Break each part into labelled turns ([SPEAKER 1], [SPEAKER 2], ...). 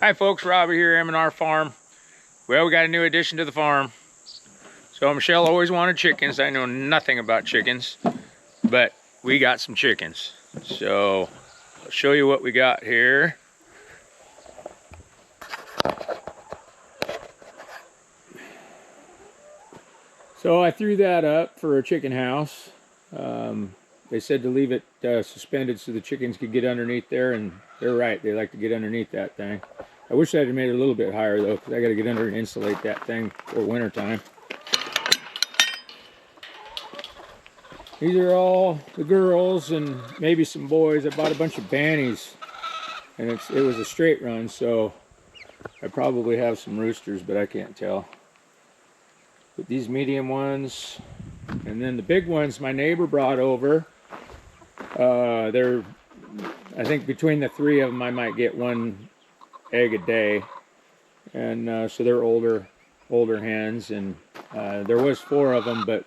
[SPEAKER 1] Hi folks, Robbie here, M&R Farm. Well, we got a new addition to the farm. So Michelle always wanted chickens. I know nothing about chickens, but we got some chickens. So I'll show you what we got here. So I threw that up for a chicken house. They said to leave it suspended so the chickens could get underneath there, and they're right, they like to get underneath that thing. I wish I'd have made it a little bit higher though, because I got to get under and insulate that thing for winter time. These are all the girls and maybe some boys. I bought a bunch of bannies, and it was a straight run, so I probably have some roosters, but I can't tell. But these medium ones, and then the big ones my neighbor brought over. They're, I think between the three of them I might get one egg a day, and so they're older hens, and there was 4 of them, but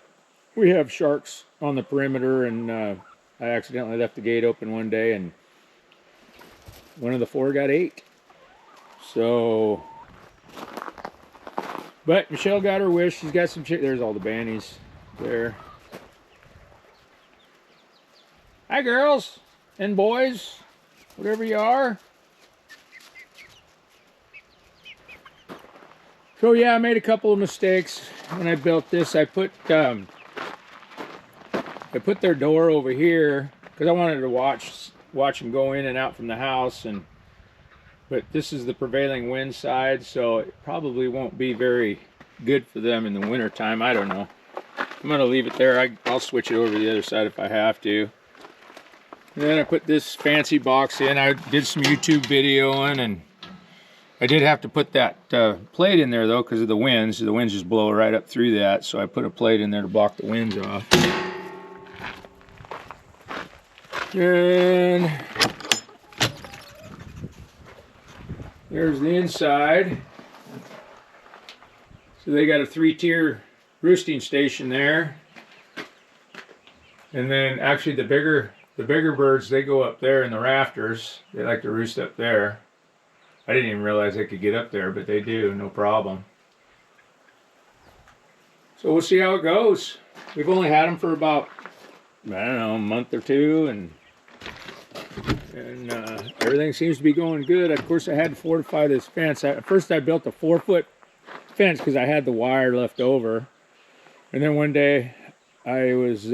[SPEAKER 1] we have sharks on the perimeter, and I accidentally left the gate open one day, and one of the 4 got 8. So, but Michelle got her wish. She's got some there's all the bannies there. Hi girls and boys, whatever you are. So yeah, I made a couple of mistakes when I built this. I put their door over here because I wanted to watch them go in and out from the house, but this is the prevailing wind side, so it probably won't be very good for them in the winter time. I don't know. I'm gonna leave it there. I'll switch it over to the other side if I have to. And then I put this fancy box in. I did some YouTube videoing, and I did have to put that plate in there though because of the winds. The winds just blow right up through that, so I put a plate in there to block the winds off. And there's the inside. So they got a 3-tier roosting station there. And then actually the bigger birds, they go up there in the rafters. They like to roost up there. I didn't even realize they could get up there, but they do, no problem. So we'll see how it goes. We've only had them for about, I don't know, a month or 2, and everything seems to be going good. Of course, I had to fortify this fence. At first I built a 4-foot fence because I had the wire left over. And then one day I was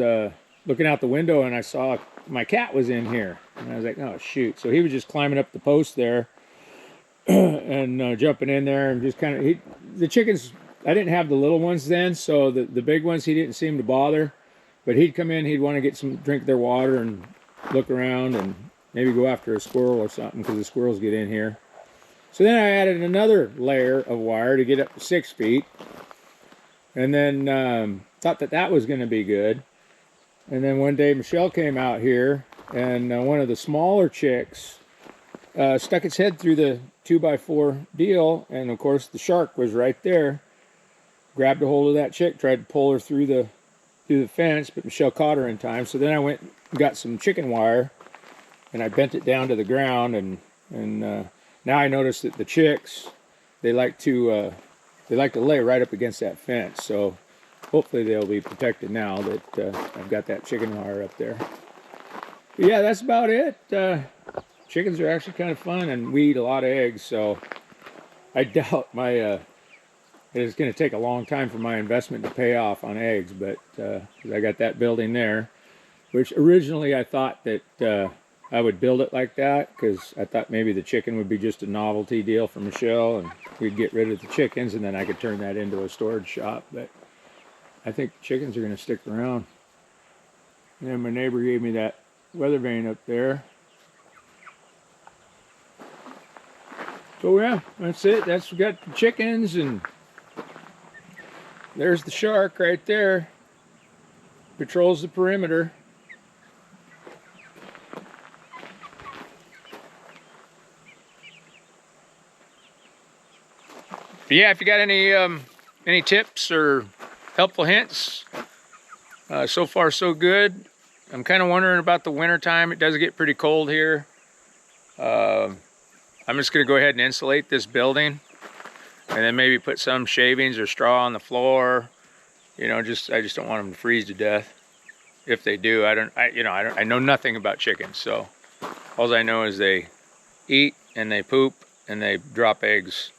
[SPEAKER 1] looking out the window and I saw my cat was in here. And I was like, oh shoot. So he was just climbing up the post there and jumping in there and just kind of, the chickens, I didn't have the little ones then, so the big ones he didn't seem to bother. But he'd come in, he'd want to drink their water and look around and maybe go after a squirrel or something because the squirrels get in here. So then I added another layer of wire to get up to 6 feet. And then thought that was going to be good. And then one day Michelle came out here, and one of the smaller chicks stuck its head through the 2x4 deal, and of course the shark was right there. Grabbed a hold of that chick, tried to pull her through the fence, but Michelle caught her in time. So then I went and got some chicken wire, and I bent it down to the ground, and now I noticed that the chicks, they like to lay right up against that fence. So hopefully they'll be protected now that I've got that chicken wire up there. But yeah, that's about it. Chickens are actually kind of fun, and we eat a lot of eggs, so I doubt it's going to take a long time for my investment to pay off on eggs, but because I got that building there, which originally I thought that I would build it like that because I thought maybe the chicken would be just a novelty deal for Michelle, and we'd get rid of the chickens, and then I could turn that into a storage shop. But I think chickens are going to stick around. And then my neighbor gave me that weather vane up there. So yeah, that's it. We got the chickens, and there's the shark right there. Patrols the perimeter. But yeah, if you got any tips or helpful hints, so far so good. I'm kind of wondering about the winter time. It does get pretty cold here. I'm just gonna go ahead and insulate this building, and then maybe put some shavings or straw on the floor. You know, I just don't want them to freeze to death. If they do, I know nothing about chickens, so all I know is they eat and they poop and they drop eggs.